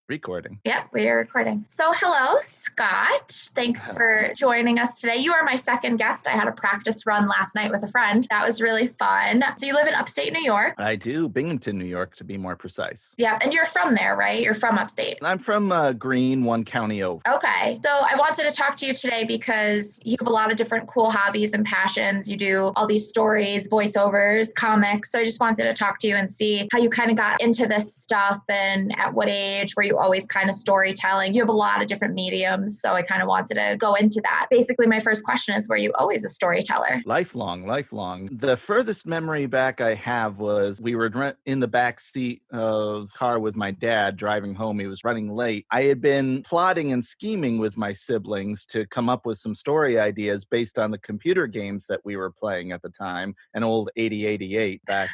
Recording. Yeah, we are recording. So hello, Scott. Thanks for joining us today. You are my second guest. I had a practice run last night with a friend. That was really fun. So you live in upstate New York? I do. Binghamton, New York, to be more precise. Yeah, and you're from there, right? You're from upstate. I'm from Green, one county over. Okay. So I wanted to talk to you today because you have a lot of different cool hobbies and passions. You do all these stories, voiceovers, comics. So I just wanted to talk to you and see how you kind of got into this stuff and at what age were you always kind of storytelling. You have a lot of different mediums, so I kind of wanted to go into that. Basically, my first question is, were you always a storyteller? Lifelong. The furthest memory back I have was we were in the back seat of the car with my dad driving home. He was running late. I had been plotting and scheming with my siblings to come up with some story ideas based on the computer games that we were playing at the time, an old 8088 back,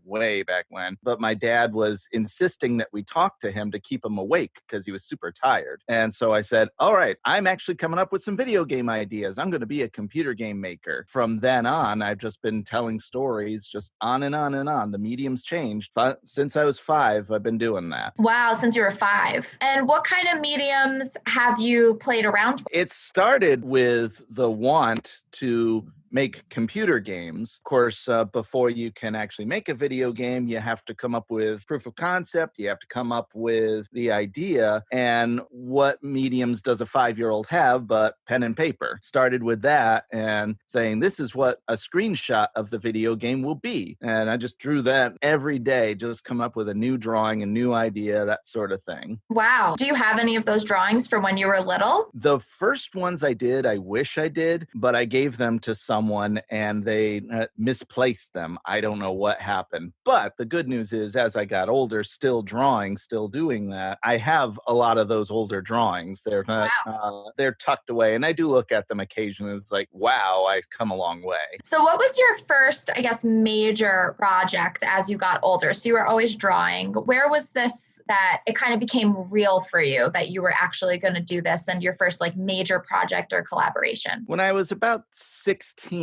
way back when. But my dad was insisting that we talk to him to keep him awake because he was super tired. And so I said, all right, I'm actually coming up with some video game ideas. I'm going to be a computer game maker. From then on, I've just been telling stories just on and on and on. The medium's changed. But since I was 5, I've been doing that. Wow, since you were 5. And what kind of mediums have you played around with? It started with the want to make computer games. Of course, before you can actually make a video game, you have to come up with proof of concept. You have to come up with the idea. And what mediums does a 5-year-old have but pen and paper? Started with that and saying, this is what a screenshot of the video game will be. And I just drew that every day, just come up with a new drawing, a new idea, that sort of thing. Wow. Do you have any of those drawings from when you were little? The first ones I did, I wish I did, but I gave them to someone and they misplaced them. I don't know what happened. But the good news is, as I got older, still drawing, still doing that, I have a lot of those older drawings. They're they're tucked away, and I do look at them occasionally. It's like, wow, I've come a long way. So what was your first, I guess, major project as you got older? So you were always drawing. Where was this that it kind of became real for you that you were actually going to do this and your first like major project or collaboration? When I was about 16,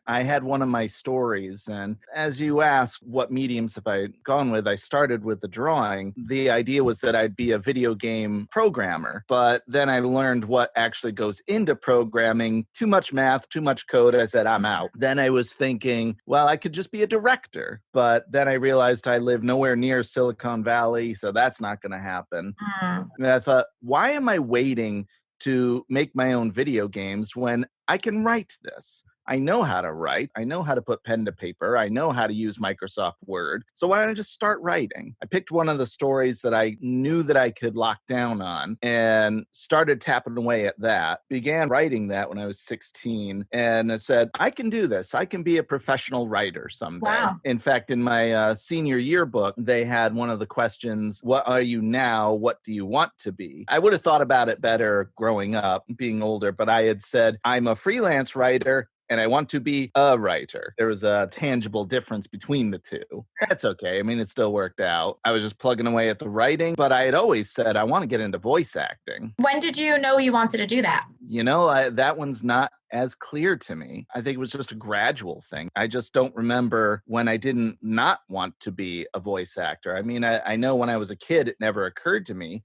I had one of my stories, and as you asked what mediums have I gone with, I started with the drawing. The idea was that I'd be a video game programmer, but then I learned what actually goes into programming. Too much math, too much code. I said, I'm out. Then I was thinking, well, I could just be a director, but then I realized I live nowhere near Silicon Valley, so that's not going to happen. And I thought, why am I waiting to make my own video games when I can write this? I know how to write. I know how to put pen to paper. I know how to use Microsoft Word. So why don't I just start writing? I picked one of the stories that I knew that I could lock down on and started tapping away at that. Began writing that when I was 16 and I said, I can do this. I can be a professional writer someday. Wow. In fact, in my senior yearbook, they had one of the questions, what are you now? What do you want to be? I would have thought about it better growing up, being older, but I had said, I'm a freelance writer and I want to be a writer. There was a tangible difference between the two. That's okay. I mean, it still worked out. I was just plugging away at the writing, but I had always said I want to get into voice acting. When did you know you wanted to do that? That one's not as clear to me. I think it was just a gradual thing. I just don't remember when I didn't not want to be a voice actor. I mean, I know when I was a kid, it never occurred to me.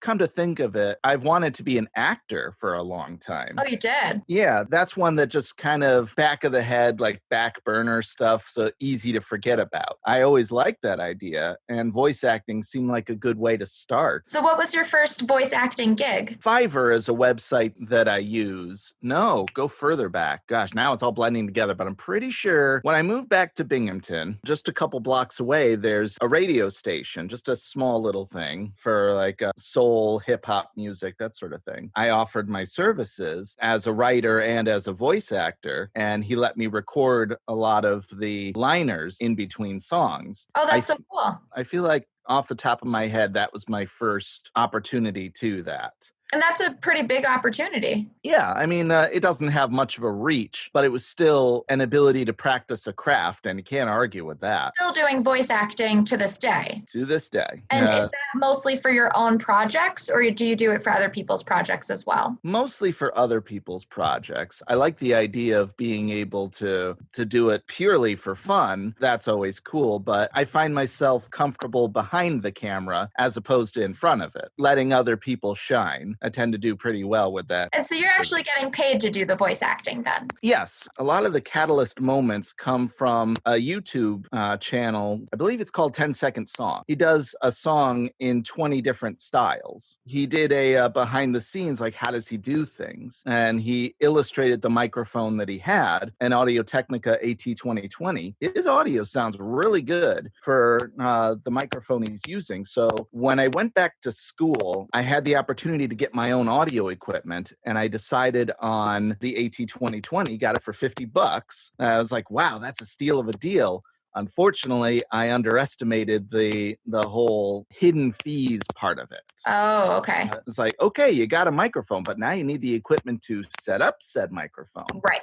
Come to think of it, I've wanted to be an actor for a long time. Oh, you did? Yeah, that's one that just kind of back of the head, like back burner stuff, so easy to forget about. I always liked that idea, and voice acting seemed like a good way to start. So what was your first voice acting gig? Fiverr is a website that I use. No, go further back. Gosh, now it's all blending together, but I'm pretty sure when I moved back to Binghamton, just a couple blocks away, there's a radio station, just a small little thing for like soul, hip hop music, that sort of thing. I offered my services as a writer and as a voice actor, and he let me record a lot of the liners in between songs. Oh, that's so cool. I feel like off the top of my head, that was my first opportunity to that. And that's a pretty big opportunity. Yeah, I mean, it doesn't have much of a reach, but it was still an ability to practice a craft, and you can't argue with that. Still doing voice acting to this day. To this day. And is that mostly for your own projects, or do you do it for other people's projects as well? Mostly for other people's projects. I like the idea of being able to do it purely for fun. That's always cool, but I find myself comfortable behind the camera as opposed to in front of it, letting other people shine. I tend to do pretty well with that. And so you're actually getting paid to do the voice acting then? Yes. A lot of the catalyst moments come from a YouTube channel. I believe it's called 10-Second Song. He does a song in 20 different styles. He did a behind the scenes, like how does he do things? And he illustrated the microphone that he had, an Audio-Technica AT2020. His audio sounds really good for the microphone he's using. So when I went back to school, I had the opportunity to get my own audio equipment, and I decided on the AT2020, got it for $50. I was like, wow, that's a steal of a deal. Unfortunately, I underestimated the whole hidden fees part of it. Oh, okay. It's like, okay, you got a microphone, but now you need the equipment to set up said microphone. Right.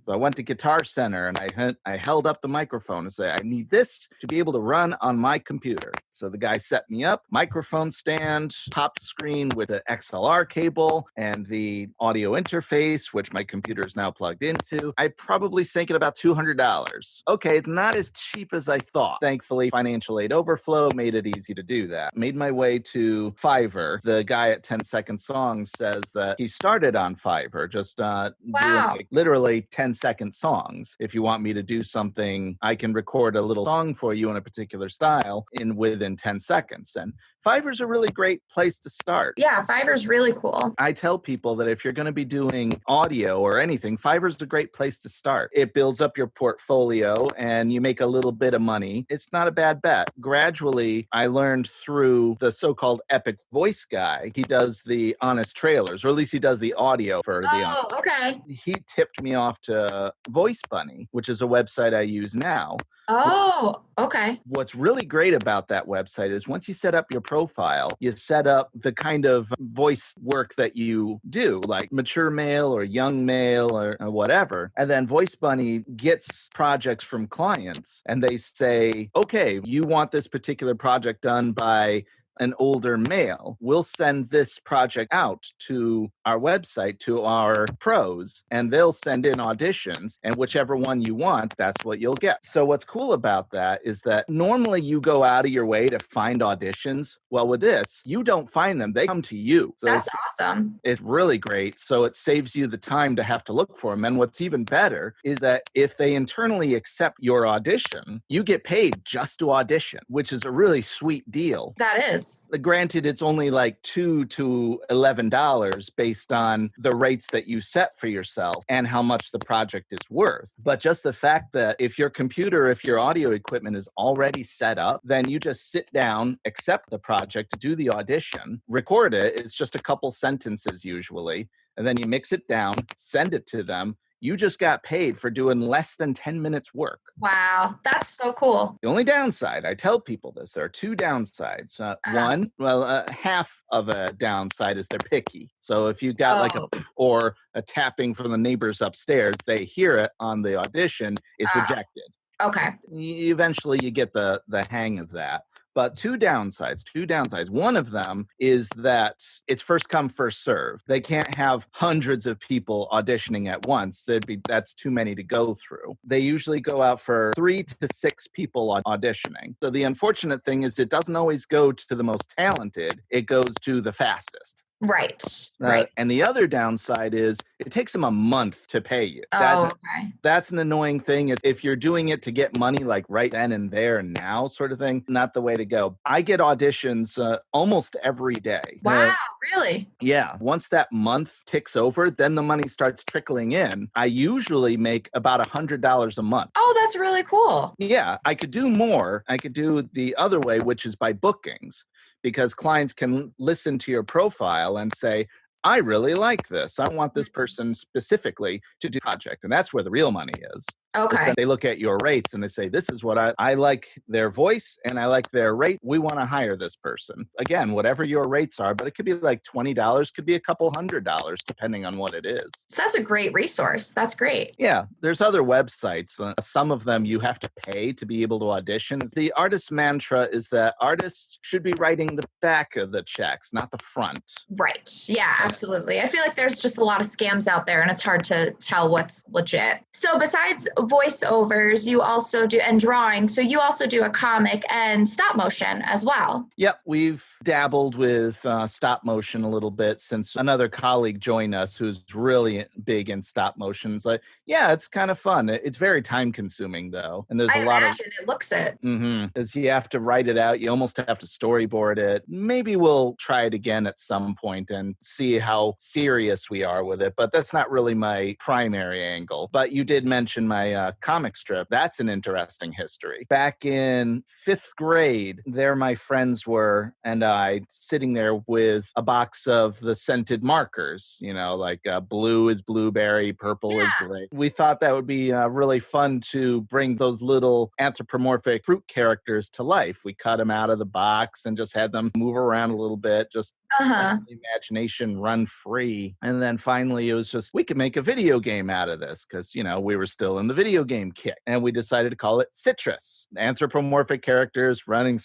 So I went to Guitar Center and I held up the microphone and said, I need this to be able to run on my computer. So the guy set me up, microphone stand, pop screen with an XLR cable and the audio interface, which my computer is now plugged into. I probably sank it about $200. Okay, not as cheap as I thought. Thankfully, financial aid overflow made it easy to do that. Made my way to Fiverr. The guy at 10-Second Songs says that he started on Fiverr, just doing like literally 10-second songs. If you want me to do something, I can record a little song for you in a particular style within 10 seconds. And Fiverr's a really great place to start. Yeah, Fiverr's really cool. I tell people that if you're going to be doing audio or anything, Fiverr's a great place to start. It builds up your portfolio and you make a little bit of money. It's not a bad bet. Gradually, I learned through the so-called Epic Voice guy. He does the honest trailers, or at least he does the audio for the honest. Oh, okay. He tipped me off to Voice Bunny, which is a website I use now. Oh, okay. What's really great about that website is once you set up your profile, you set up the kind of voice work that you do, like mature male or young male or whatever. And then Voice Bunny gets projects from clients and they say, okay, you want this particular project done by an older male. We'll send this project out to our website, to our pros, and they'll send in auditions, and whichever one you want, that's what you'll get. So what's cool about that is that normally you go out of your way to find auditions. Well, with this, you don't find them. They come to you. So that's awesome. It's really great. So it saves you the time to have to look for them. And what's even better is that if they internally accept your audition, you get paid just to audition, which is a really sweet deal. That is. Granted, it's only like $2 to $11 based on the rates that you set for yourself and how much the project is worth. But just the fact that if your audio equipment is already set up, then you just sit down, accept the project, do the audition, record it. It's just a couple sentences usually, and then you mix it down, send it to them. You just got paid for doing less than 10 minutes work. Wow, that's so cool. The only downside, I tell people this, there are two downsides. One, half of a downside is they're picky. So if you got like a tapping from the neighbors upstairs, they hear it on the audition, it's rejected. Okay. Eventually you get the hang of that. But two downsides. One of them is that it's first come, first serve. They can't have hundreds of people auditioning at once. That's too many to go through. They usually go out for 3 to 6 people auditioning. So the unfortunate thing is it doesn't always go to the most talented. It goes to the fastest. Right. Right. And the other downside is it takes them a month to pay you. Okay. That's an annoying thing. If you're doing it to get money like right then and there and now sort of thing, not the way to go. I get auditions almost every day. Wow, really? Yeah. Once that month ticks over, then the money starts trickling in. I usually make about $100 a month. Oh, that's really cool. Yeah. I could do more. I could do the other way, which is by bookings, because clients can listen to your profile and say, I really like this. I want this person specifically to do a project. And that's where the real money is. Okay. They look at your rates and they say, this is what I like their voice and I like their rate. We want to hire this person. Again, whatever your rates are, but it could be like $20, could be a couple $100, depending on what it is. So that's a great resource. That's great. Yeah, there's other websites. Some of them you have to pay to be able to audition. The artist mantra is that artists should be writing the back of the checks, not the front. Right. Yeah, absolutely. I feel like there's just a lot of scams out there and it's hard to tell what's legit. So besides voiceovers, you also do, and drawing, so you also do a comic and stop motion as well. Yep, we've dabbled with stop motion a little bit since another colleague joined us who's really big in stop motion. It's like, yeah, it's kind of fun. It's very time consuming though. And there's a lot of... it looks it. Because you have to write it out. You almost have to storyboard it. Maybe we'll try it again at some point and see how serious we are with it. But that's not really my primary angle. But you did mention my comic strip. That's an interesting history. Back in 5th grade, there my friends were and I sitting there with a box of the scented markers, like blue is blueberry, purple is gray. We thought that would be really fun to bring those little anthropomorphic fruit characters to life. We cut them out of the box and just had them move around a little bit, just let the imagination run free. And then finally it was just, we could make a video game out of this because, we were still in the video game kick. And we decided to call it Citrus. Anthropomorphic characters running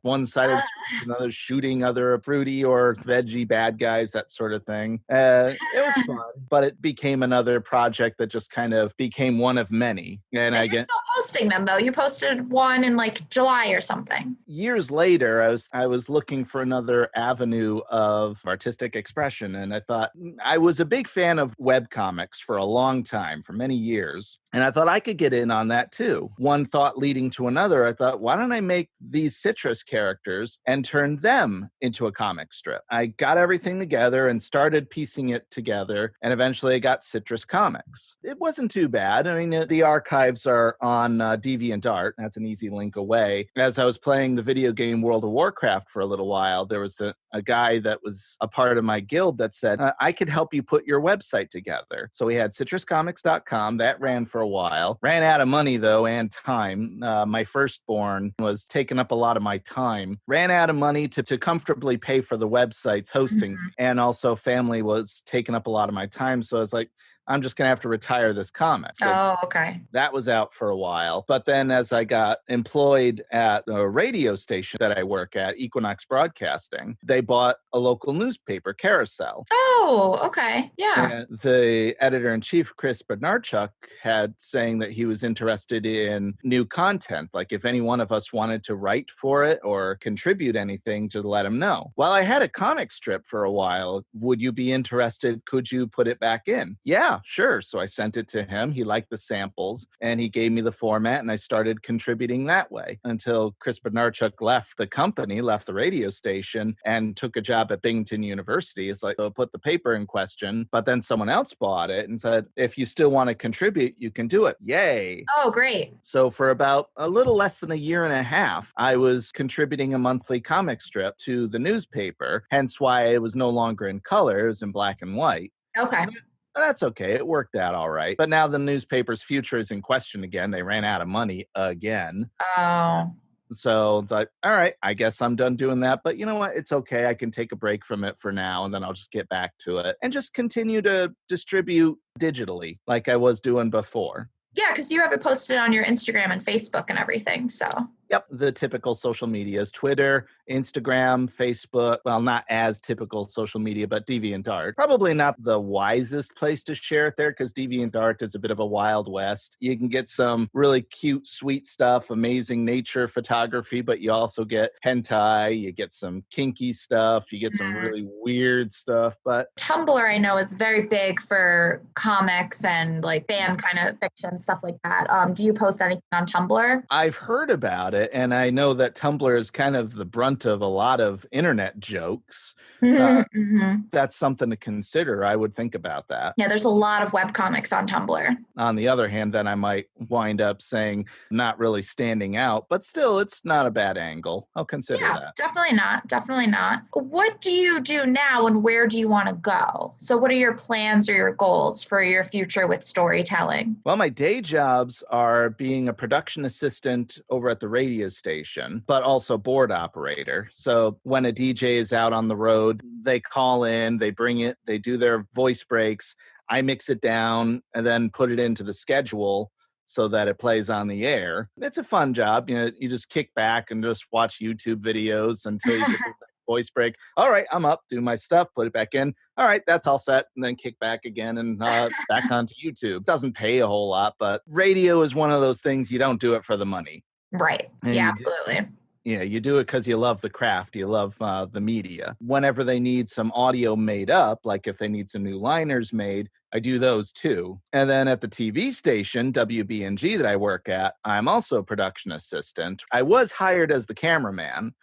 one side of the street, another shooting other fruity or veggie bad guys, that sort of thing. It was fun, but it became another project that just kind of became one of many. And I you're still posting them though. You posted one in like July or something. Years later, I was looking for another avenue of artistic expression. And I thought, I was a big fan of webcomics for a long time, for many years. And I thought I could get in on that too. One thought leading to another, I thought, why don't I make these Citrus characters and turn them into a comic strip? I got everything together and started piecing it together. And eventually I got Citrus Comics. It wasn't too bad. I mean, the archives are on DeviantArt. That's an easy link away. As I was playing the video game World of Warcraft for a little while, there was a guy that was a part of my guild that said, I could help you put your website together. So we had citruscomics.com. That ran for a while. Ran out of money, though, and time. My firstborn was taking up a lot of my time. Ran out of money to comfortably pay for the website's hosting. And also family was taking up a lot of my time. So I was like, I'm just going to have to retire this comic. So okay. That was out for a while. But then as I got employed at a radio station that I work at, Equinox Broadcasting, they bought a local newspaper, Carousel. Oh, okay. Yeah. And the editor-in-chief, Chris Bednarchuk, had saying that he was interested in new content. Like if any one of us wanted to write for it or contribute anything, just let him know. Well, I had a comic strip for a while. Would you be interested? Could you put it back in? Yeah, sure. So I sent it to him. He liked the samples and he gave me the format and I started contributing that way until Chris Bednarchuk left the company, left the radio station and took a job at Binghamton University. It's like, they'll put the paper in question, but then someone else bought it and said, if you still want to contribute, you can do it. Yay. Oh, great. So for about a little less than a year and a half, I was contributing a monthly comic strip to the newspaper, hence why it was no longer in color. It was in black and white. Okay. That's okay. It worked out all right. But now the newspaper's future is in question again. They ran out of money again. Oh. So it's like, all right, I guess I'm done doing that. But you know what? It's okay. I can take a break from it for now, and then I'll just get back to it and just continue to distribute digitally like I was doing before. Yeah, because you have it posted on your Instagram and Facebook and everything, so. Yep, the typical social medias, Twitter, Instagram, Facebook. Well, not as typical social media, but DeviantArt. Probably not the wisest place to share it there because DeviantArt is a bit of a wild west. You can get some really cute, sweet stuff, amazing nature photography, but you also get hentai, you get some kinky stuff, you get some really weird stuff. But Tumblr, I know, is very big for comics and like fan kind of fiction, stuff like that. Do you post anything on Tumblr? I've heard about it. it. And I know that Tumblr is kind of the brunt of a lot of internet jokes. That's something to consider. I would think about that. Yeah, there's a lot of webcomics on Tumblr. On the other hand, then I might wind up saying not really standing out, but still, it's not a bad angle. I'll consider that. Definitely not. Definitely not. What do you do now and where do you want to go? So what are your plans or your goals for your future with storytelling? Well, my day jobs are being a production assistant over at the radio station, but also board operator. So when a DJ is out on the road, they call in, they bring it, they do their voice breaks. I mix it down and then put it into the schedule so that it plays on the air. It's a fun job. You just kick back and just watch YouTube videos until you get the voice break. All right, I'm up, do my stuff, put it back in. All right, that's all set. And then kick back again and back onto YouTube. Doesn't pay a whole lot, but radio is one of those things you don't do it for the money. Right. And yeah, absolutely. Yeah, you do it because you love the craft. You love the media. Whenever they need some audio made up, like if they need some new liners made, I do those too. And then at the TV station, WBNG that I work at, I'm also a production assistant. I was hired as the cameraman,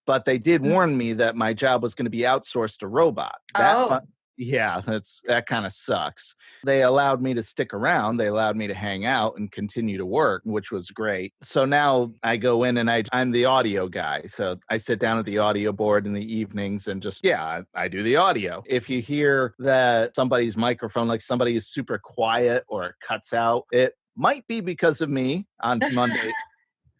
but they did warn me that my job was going to be outsourced to robot. Yeah, that kind of sucks. They allowed me to stick around. They allowed me to hang out and continue to work, which was great. So now I go in and I'm the audio guy. So I sit down at the audio board in the evenings and I do the audio. If you hear that somebody's microphone, like somebody is super quiet or it cuts out, it might be because of me on Monday.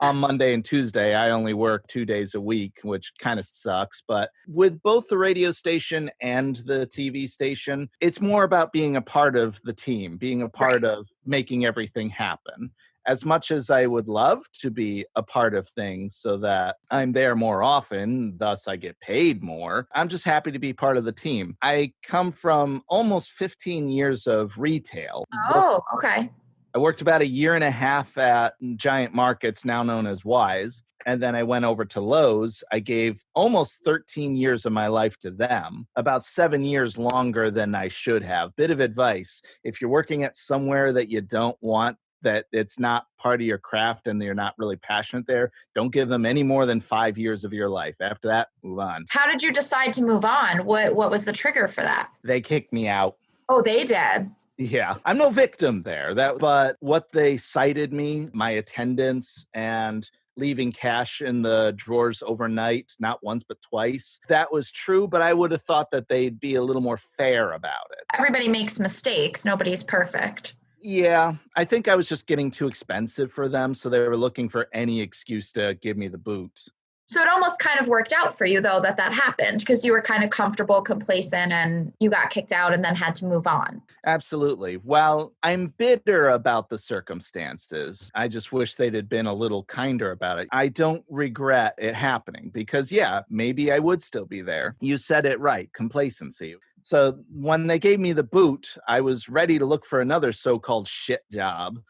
On Monday and Tuesday, I only work 2 days a week, which kind of sucks. But with both the radio station and the TV station, it's more about being a part of the team, being a part of making everything happen. As much as I would love to be a part of things so that I'm there more often, thus I get paid more, I'm just happy to be part of the team. I come from almost 15 years of retail. Oh, okay. I worked about 1.5 years at Giant Markets, now known as Wise, and then I went over to Lowe's. I gave almost 13 years of my life to them, about 7 years longer than I should have. Bit of advice: if you're working at somewhere that you don't want, that it's not part of your craft and you're not really passionate there, don't give them any more than 5 years of your life. After that, move on. How did you decide to move on? What was the trigger for that? They kicked me out. Oh, they did? Yeah, I'm no victim there. But what they cited me, my attendance and leaving cash in the drawers overnight, not once but twice, that was true, but I would have thought that they'd be a little more fair about it. Everybody makes mistakes. Nobody's perfect. Yeah, I think I was just getting too expensive for them, so they were looking for any excuse to give me the boot. So it almost kind of worked out for you, though, that happened, because you were kind of comfortable, complacent, and you got kicked out and then had to move on. Absolutely. Well, I'm bitter about the circumstances. I just wish they'd have been a little kinder about it. I don't regret it happening because, yeah, maybe I would still be there. You said it right, complacency. So when they gave me the boot, I was ready to look for another so-called shit job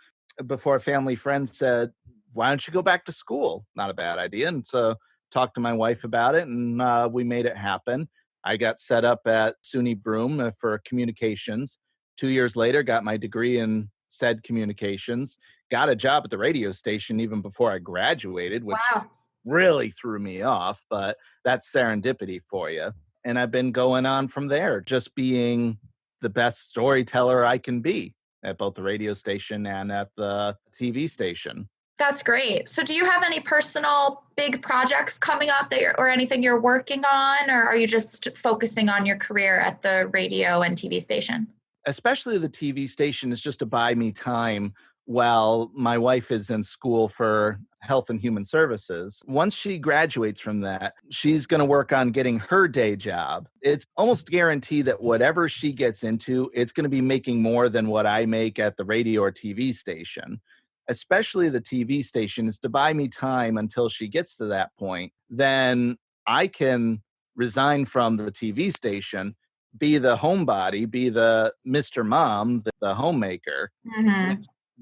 before a family friend said, why don't you go back to school? Not a bad idea. And so talked to my wife about it, and we made it happen. I got set up at SUNY Broome for communications. 2 years later, got my degree in said communications, got a job at the radio station even before I graduated, which really threw me off, but that's serendipity for you. And I've been going on from there, just being the best storyteller I can be at both the radio station and at the TV station. That's great. So do you have any personal big projects coming up or anything you're working on, or are you just focusing on your career at the radio and TV station? Especially the TV station is just to buy me time while my wife is in school for health and human services. Once she graduates from that, she's going to work on getting her day job. It's almost guaranteed that whatever she gets into, it's going to be making more than what I make at the radio or TV station. Especially the TV station, is to buy me time until she gets to that point. Then I can resign from the TV station, be the homebody, be the Mr. Mom, the homemaker,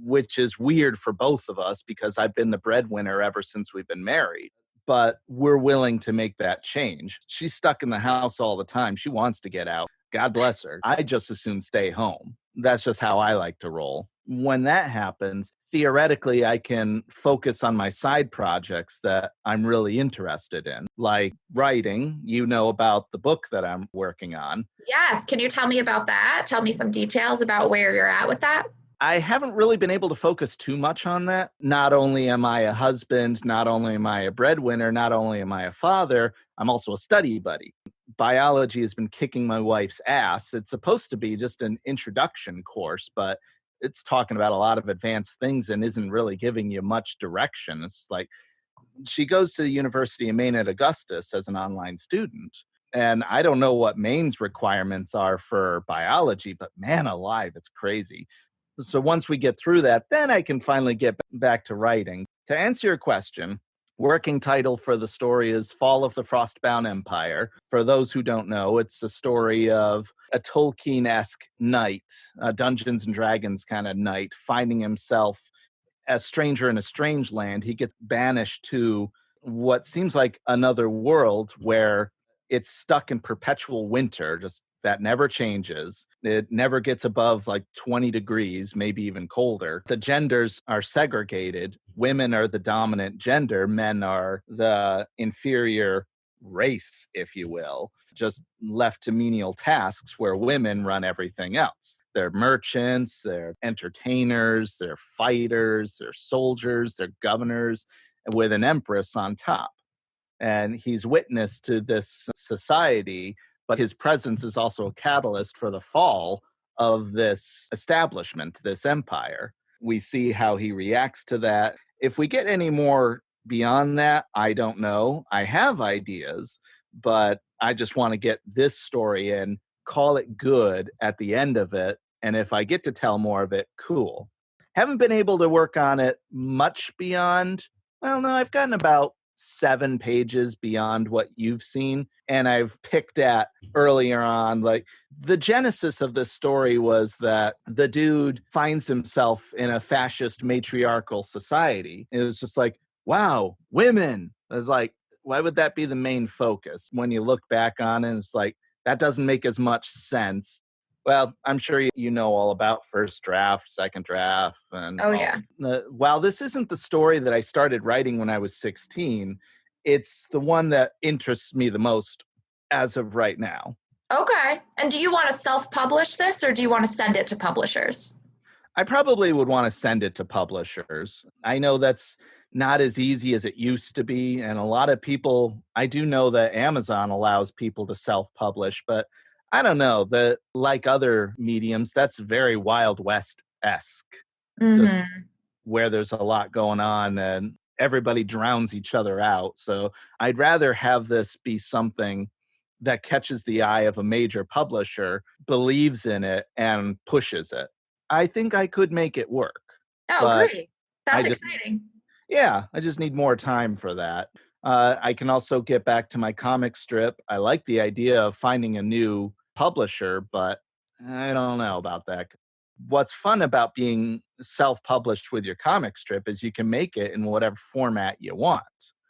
which is weird for both of us because I've been the breadwinner ever since we've been married. But we're willing to make that change. She's stuck in the house all the time. She wants to get out. God bless her. I just as soon stay home. That's just how I like to roll. when that happens, theoretically, I can focus on my side projects that I'm really interested in, like writing. You know about the book that I'm working on. Yes. Can you tell me about that? Tell me some details about where you're at with that. I haven't really been able to focus too much on that. Not only am I a husband, not only am I a breadwinner, not only am I a father, I'm also a study buddy. Biology has been kicking my wife's ass. It's supposed to be just an introduction course, but it's talking about a lot of advanced things and isn't really giving you much direction. It's like she goes to the University of Maine at Augustus as an online student. And I don't know what Maine's requirements are for biology, but man alive, it's crazy. So once we get through that, then I can finally get back to writing. To answer your question, working title for the story is Fall of the Frostbound Empire. For those who don't know, it's a story of a Tolkien-esque knight, a Dungeons and Dragons kind of knight, finding himself a stranger in a strange land. He gets banished to what seems like another world where it's stuck in perpetual winter, just that never changes. It never gets above like 20 degrees, maybe even colder. The genders are segregated. Women are the dominant gender. Men are the inferior race, if you will, just left to menial tasks where women run everything else. They're merchants, they're entertainers, they're fighters, they're soldiers, they're governors, with an empress on top. And he's witness to this society, but his presence is also a catalyst for the fall of this establishment, this empire. We see how he reacts to that. If we get any more beyond that, I don't know. I have ideas, but I just want to get this story in, call it good at the end of it. And if I get to tell more of it, cool. Haven't been able to work on it much beyond, well, no, I've gotten about 7 pages beyond what you've seen. And I've picked at earlier on, like the genesis of this story was that the dude finds himself in a fascist matriarchal society. It was just like, wow, women. I was like, why would that be the main focus? When you look back on it, it's like, that doesn't make as much sense. Well, I'm sure you know all about first draft, second draft. And Oh, yeah. while this isn't the story that I started writing when I was 16, it's the one that interests me the most as of right now. Okay. And do you want to self-publish this or do you want to send it to publishers? I probably would want to send it to publishers. I know that's not as easy as it used to be. And a lot of people, I do know that Amazon allows people to self-publish, but I don't know, that like other mediums, that's very Wild West-esque, where there's a lot going on and everybody drowns each other out. So I'd rather have this be something that catches the eye of a major publisher, believes in it, and pushes it. I think I could make it work. Oh, great. That's exciting. Yeah, I just need more time for that. I can also get back to my comic strip. I like the idea of finding a new publisher, but I don't know about that. What's fun about being self-published with your comic strip is you can make it in whatever format you want.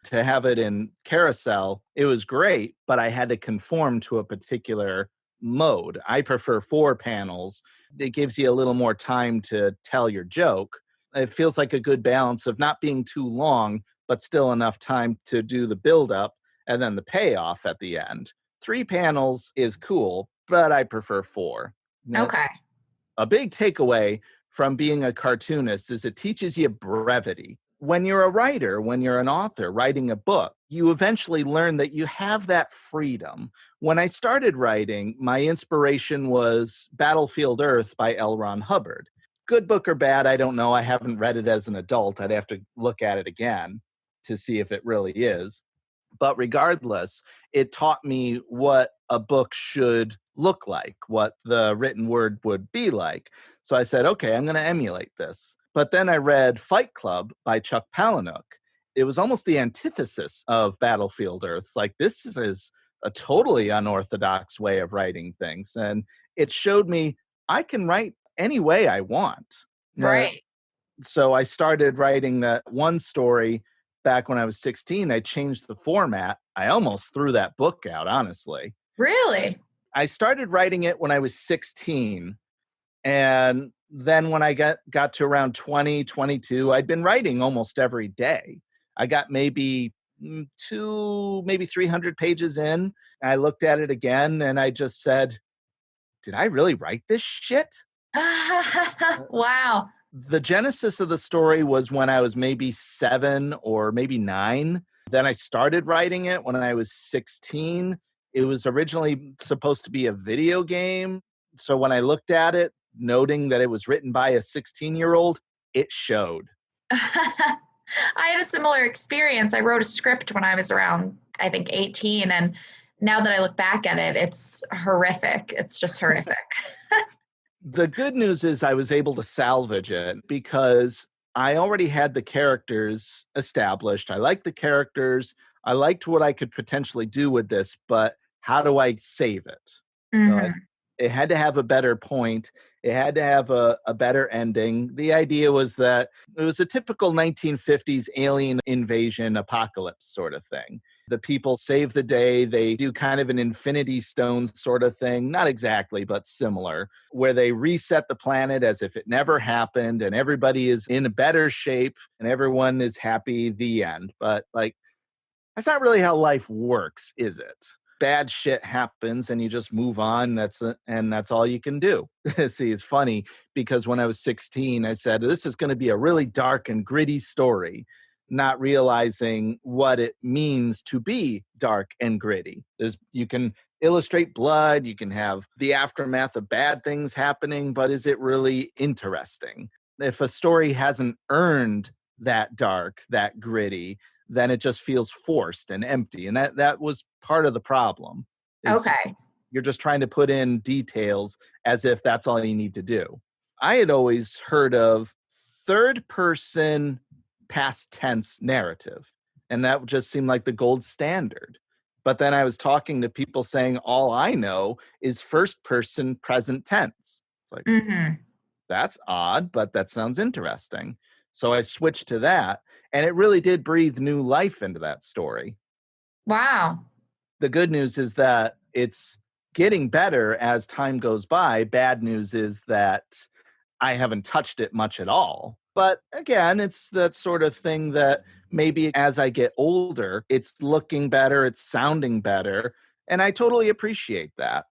To have it in Carousel, it was great, but I had to conform to a particular mode. I prefer 4 panels. It gives you a little more time to tell your joke. It feels like a good balance of not being too long, but still enough time to do the build-up and then the payoff at the end. 3 panels is cool, but I prefer 4. Okay. A big takeaway from being a cartoonist is it teaches you brevity. When you're a writer, when you're an author writing a book, you eventually learn that you have that freedom. When I started writing, my inspiration was Battlefield Earth by L. Ron Hubbard. Good book or bad, I don't know. I haven't read it as an adult. I'd have to look at it again to see if it really is. But regardless, it taught me what a book should look like, what the written word would be like. So I said, okay, I'm going to emulate this. But then I read Fight Club by Chuck Palahniuk. It was almost the antithesis of Battlefield Earth. It's like, this is a totally unorthodox way of writing things. And it showed me I can write any way I want. Right. So I started writing that one story back when I was 16. I changed the format. I almost threw that book out, honestly. Really? I started writing it when I was 16. And then when I got to around 20, 22, I'd been writing almost every day. I got maybe maybe 300 pages in. I looked at it again and I just said, did I really write this shit? Wow. The genesis of the story was when I was maybe 7 or maybe 9. Then I started writing it when I was 16. It was originally supposed to be a video game. So when I looked at it, noting that it was written by a 16-year-old, it showed. I had a similar experience. I wrote a script when I was around, I think, 18. And now that I look back at it, it's horrific. It's just horrific. The good news is I was able to salvage it because I already had the characters established. I liked the characters. I liked what I could potentially do with this, but how do I save it? Mm-hmm. It had to have a better point. It had to have a better ending. The idea was that it was a typical 1950s alien invasion apocalypse sort of thing. The people save the day. They do kind of an Infinity Stone sort of thing. Not exactly, but similar, where they reset the planet as if it never happened and everybody is in a better shape and everyone is happy, the end. But like, that's not really how life works, is it? Bad shit happens and you just move on. That's all you can do. See, it's funny because when I was 16, I said, this is going to be a really dark and gritty story, not realizing what it means to be dark and gritty. You can illustrate blood, you can have the aftermath of bad things happening, but is it really interesting? If a story hasn't earned that dark, that gritty, then it just feels forced and empty. And that was part of the problem. Okay. You're just trying to put in details as if that's all you need to do. I had always heard of third person past tense narrative, and that just seemed like the gold standard. But then I was talking to people saying all I know is first person present tense. It's like, that's odd, but that sounds interesting. So I switched to that, and it really did breathe new life into that story. Wow. The good news is that it's getting better as time goes by. Bad news is that I haven't touched it much at all. But again, it's that sort of thing that maybe as I get older, it's looking better, it's sounding better, and I totally appreciate that.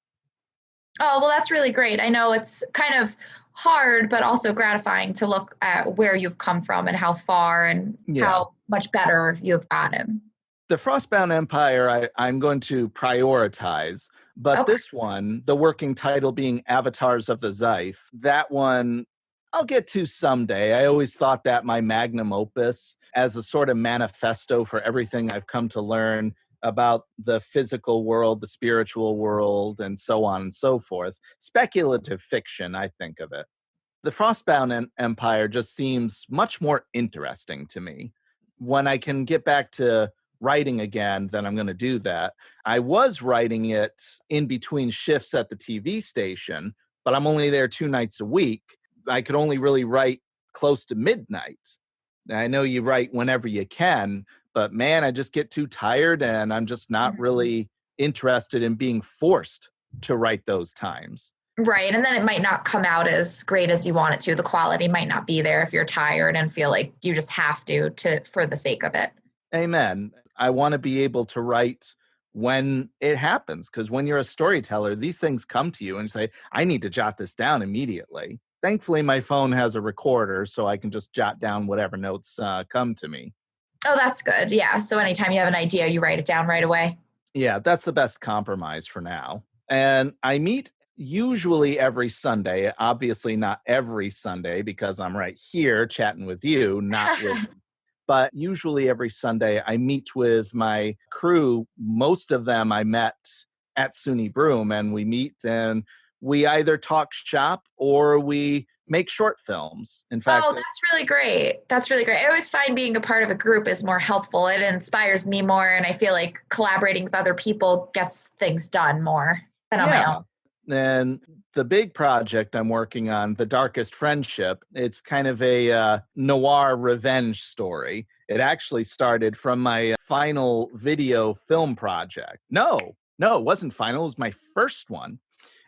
Oh, well, that's really great. I know it's kind of hard, but also gratifying to look at where you've come from and how far and how much better you've gotten. The Frostbound Empire, I'm going to prioritize, but this one, the working title being Avatars of the Scythe, that one I'll get to someday. I always thought that my magnum opus as a sort of manifesto for everything I've come to learn about the physical world, the spiritual world, and so on and so forth. Speculative fiction, I think of it. The Frostbound Empire just seems much more interesting to me. When I can get back to writing again, then I'm going to do that. I was writing it in between shifts at the TV station, but I'm only there 2 nights a week. I could only really write close to midnight. I know you write whenever you can, but man, I just get too tired and I'm just not really interested in being forced to write those times. Right. And then it might not come out as great as you want it to. The quality might not be there if you're tired and feel like you just have to for the sake of it. Amen. I want to be able to write when it happens, because when you're a storyteller, these things come to you and say, I need to jot this down immediately. Thankfully, my phone has a recorder, so I can just jot down whatever notes come to me. Oh, that's good. Yeah. So anytime you have an idea, you write it down right away. Yeah, that's the best compromise for now. And I meet usually every Sunday, obviously not every Sunday because I'm right here chatting with you, not with but usually every Sunday I meet with my crew. Most of them I met at SUNY Broom, and we meet and we either talk shop or we make short films. In fact, that's really great. That's really great. I always find being a part of a group is more helpful. It inspires me more, and I feel like collaborating with other people gets things done more than on my own. And the big project I'm working on, The Darkest Friendship, it's kind of a noir revenge story. It actually started from my final video film project. No, it wasn't final. It was my first one.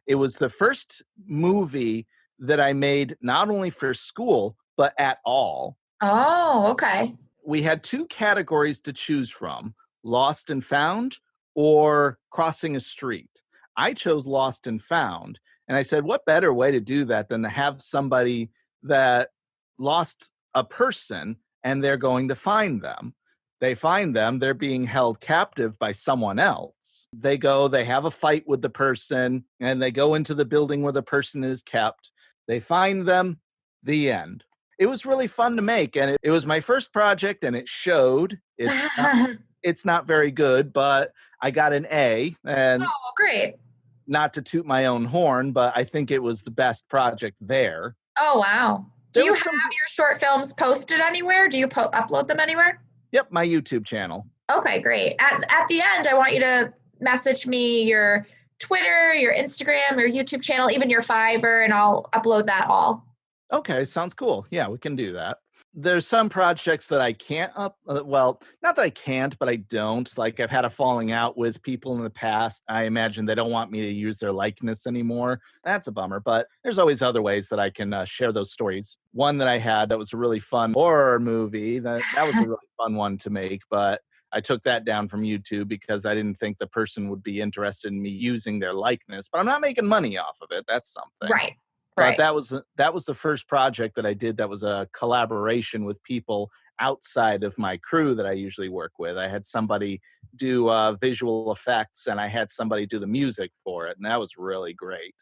It was the first movie that I made not only for school, but at all. Oh, okay. We had two categories to choose from: lost and found or crossing a street. I chose lost and found. And I said, what better way to do that than to have somebody that lost a person and they're going to find them? They find them, they're being held captive by someone else. They go, they have a fight with the person, and they go into the building where the person is kept. They find them, the end. It was really fun to make, and it was my first project, and it showed. It's not very good, but I got an A, and Oh, great. not to toot my own horn, but I think it was the best project there. Oh, wow. Do There you was have some- your short films posted anywhere? Do you upload them anywhere? Yep, my YouTube channel. Okay, great. At the end, I want you to message me your Twitter, your Instagram, your YouTube channel, even your Fiverr, and I'll upload that all. Okay, sounds cool. Yeah, we can do that. There's some projects that I can't well, not that I can't, but I don't. Like, I've had a falling out with people in the past. I imagine they don't want me to use their likeness anymore. That's a bummer, but there's always other ways that I can share those stories. One that I had that was a really fun horror movie. That was a really fun one to make, but I took that down from YouTube because I didn't think the person would be interested in me using their likeness. But I'm not making money off of it. That's something. Right. But that was the first project that I did that was a collaboration with people outside of my crew that I usually work with. I had somebody do visual effects, and I had somebody do the music for it, and that was really great.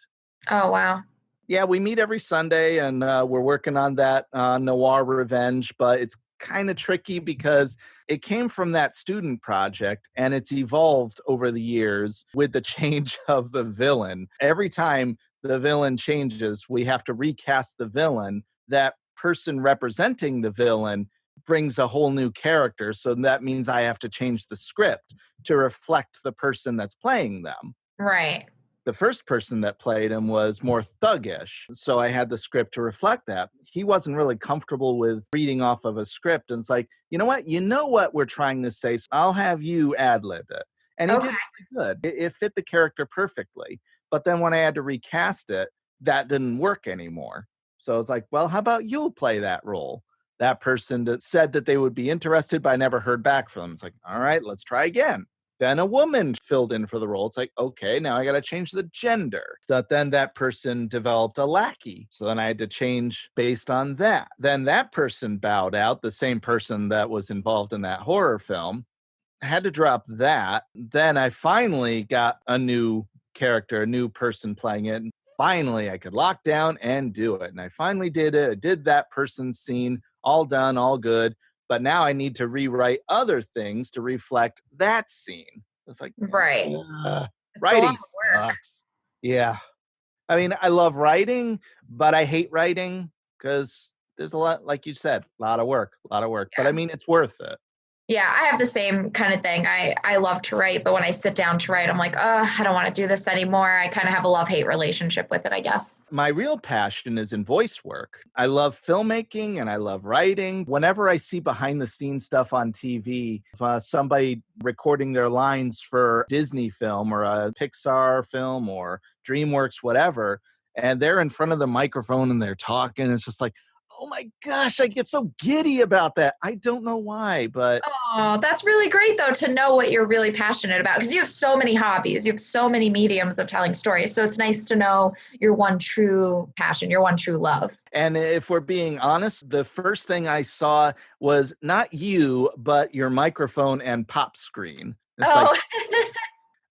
Oh, wow. Yeah, we meet every Sunday, and we're working on that Noir Revenge, but it's kind of tricky because it came from that student project, and it's evolved over the years with the change of the villain. Every time the villain changes, we have to recast the villain. That person representing the villain brings a whole new character, so that means I have to change the script to reflect the person that's playing them. Right. The first person that played him was more thuggish, so I had the script to reflect that. He wasn't really comfortable with reading off of a script, and it's like, you know what we're trying to say, so I'll have you ad-lib it. And he did really good. It fit the character perfectly. But then when I had to recast it, that didn't work anymore. So it's like, well, how about you'll play that role? That person that said that they would be interested, but I never heard back from them. It's like, all right, let's try again. Then a woman filled in for the role. It's like, okay, now I got to change the gender. So then that person developed a lackey. So then I had to change based on that. Then that person bowed out, the same person that was involved in that horror film. I had to drop that. Then I finally got a new character, a new person playing it. And finally, I could lock down and do it. And I finally did it. I did that person's scene, all done, all good. But now I need to rewrite other things to reflect that scene. It's like, Right. writing sucks. Yeah. I mean, I love writing, but I hate writing because there's a lot, like you said, a lot of work. Yeah. But I mean, it's worth it. Yeah, I have the same kind of thing. I love to write, but when I sit down to write, I'm like, I don't want to do this anymore. I kind of have a love-hate relationship with it, I guess. My real passion is in voice work. I love filmmaking and I love writing. Whenever I see behind-the-scenes stuff on TV, somebody recording their lines for a Disney film or a Pixar film or DreamWorks, whatever, and they're in front of the microphone and they're talking, it's just like, oh my gosh, I get so giddy about that. I don't know why, but... Oh, that's really great, though, to know what you're really passionate about, because you have so many hobbies. You have so many mediums of telling stories. So it's nice to know your one true passion, your one true love. And if we're being honest, the first thing I saw was not you, but your microphone and pop screen. It's like,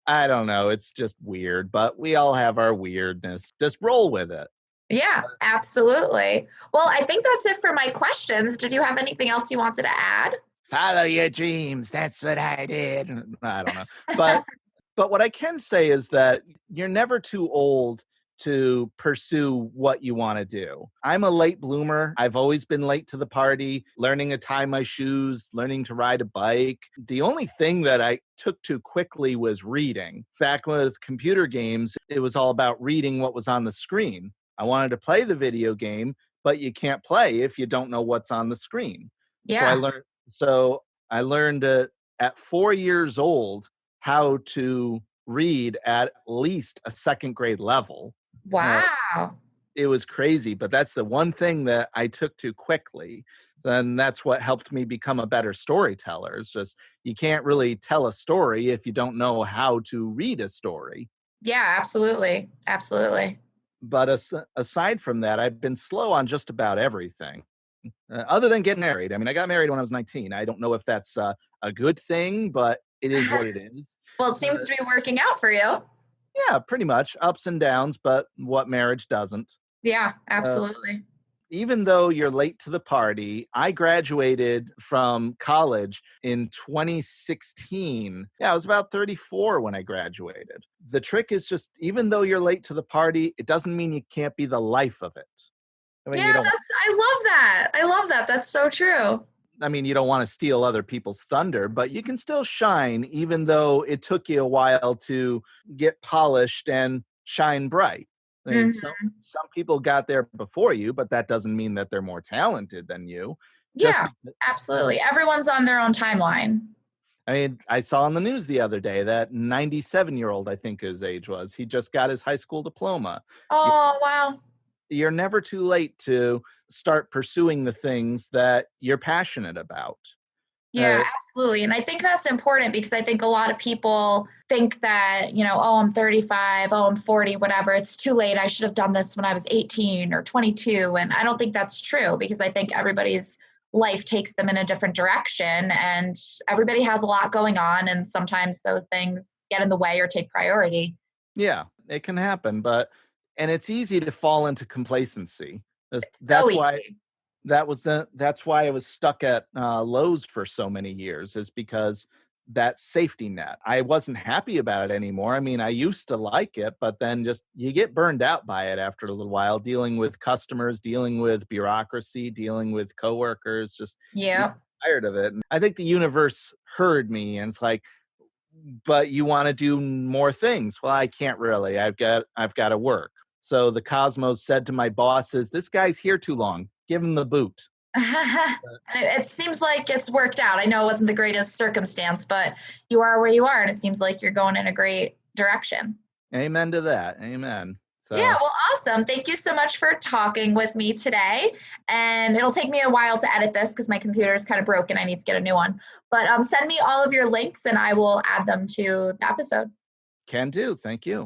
I don't know. It's just weird, but we all have our weirdness. Just roll with it. Yeah, absolutely. Well, I think that's it for my questions. Did you have anything else you wanted to add? Follow your dreams. That's what I did. I don't know. But what I can say is that you're never too old to pursue what you want to do. I'm a late bloomer. I've always been late to the party, learning to tie my shoes, learning to ride a bike. The only thing that I took too quickly was reading. Back with computer games, it was all about reading what was on the screen. I wanted to play the video game, but you can't play if you don't know what's on the screen. Yeah. So I learned at 4 years old how to read at least a second grade level. Wow. it was crazy, but that's the one thing that I took to quickly. Then that's what helped me become a better storyteller. It's just you can't really tell a story if you don't know how to read a story. Yeah, absolutely. Absolutely. But aside from that, I've been slow on just about everything, other than getting married. I mean, I got married when I was 19. I don't know if that's a good thing, but it is what it is. Well, it seems to be working out for you. Yeah, pretty much ups and downs, but what marriage doesn't. Yeah, Uh, absolutely. Even though you're late to the party, I graduated from college in 2016. Yeah, I was about 34 when I graduated. The trick is just, even though you're late to the party, it doesn't mean you can't be the life of it. I mean, Yeah, I love that. I love that. That's so true. you don't want to steal other people's thunder, but you can still shine, even though it took you a while to get polished and shine bright. I mean, Mhm. some people got there before you, but that doesn't mean that they're more talented than you. Just Yeah, because, absolutely. Everyone's on their own timeline. I saw on the news the other day that 97-year-old, I think his age was, he just got his high school diploma. You- Oh, wow. You're never too late to start pursuing the things that you're passionate about. Yeah, Uh, absolutely. And I think that's important because I think a lot of people think that, oh, I'm 35, oh, I'm 40, whatever. It's too late. I should have done this when I was 18 or 22. And I don't think that's true because I think everybody's life takes them in a different direction and everybody has a lot going on. And sometimes those things get in the way or take priority. Yeah, it can happen, and it's easy to fall into complacency. It's so That's why easy. that's why I was stuck at Lowe's for so many years, is because that safety net. I wasn't happy about it anymore. I mean, I used to like it, but then just you get burned out by it after a little while, dealing with customers, dealing with bureaucracy, dealing with coworkers, just you Yeah. get tired of it. And I think the universe heard me and it's like, but you want to do more things. Well, I can't really. I've got to work. So the cosmos said to my bosses, this guy's here too long. Give him the boot. It seems like it's worked out. I know it wasn't the greatest circumstance, but you are where you are, and it seems like you're going in a great direction. Amen to that. Amen. Yeah, So well, awesome. Thank you so much for talking with me today. And it'll take me a while to edit this because my computer is kind of broken. I need to get a new one. But send me all of your links and I will add them to the episode. can do. Thank you.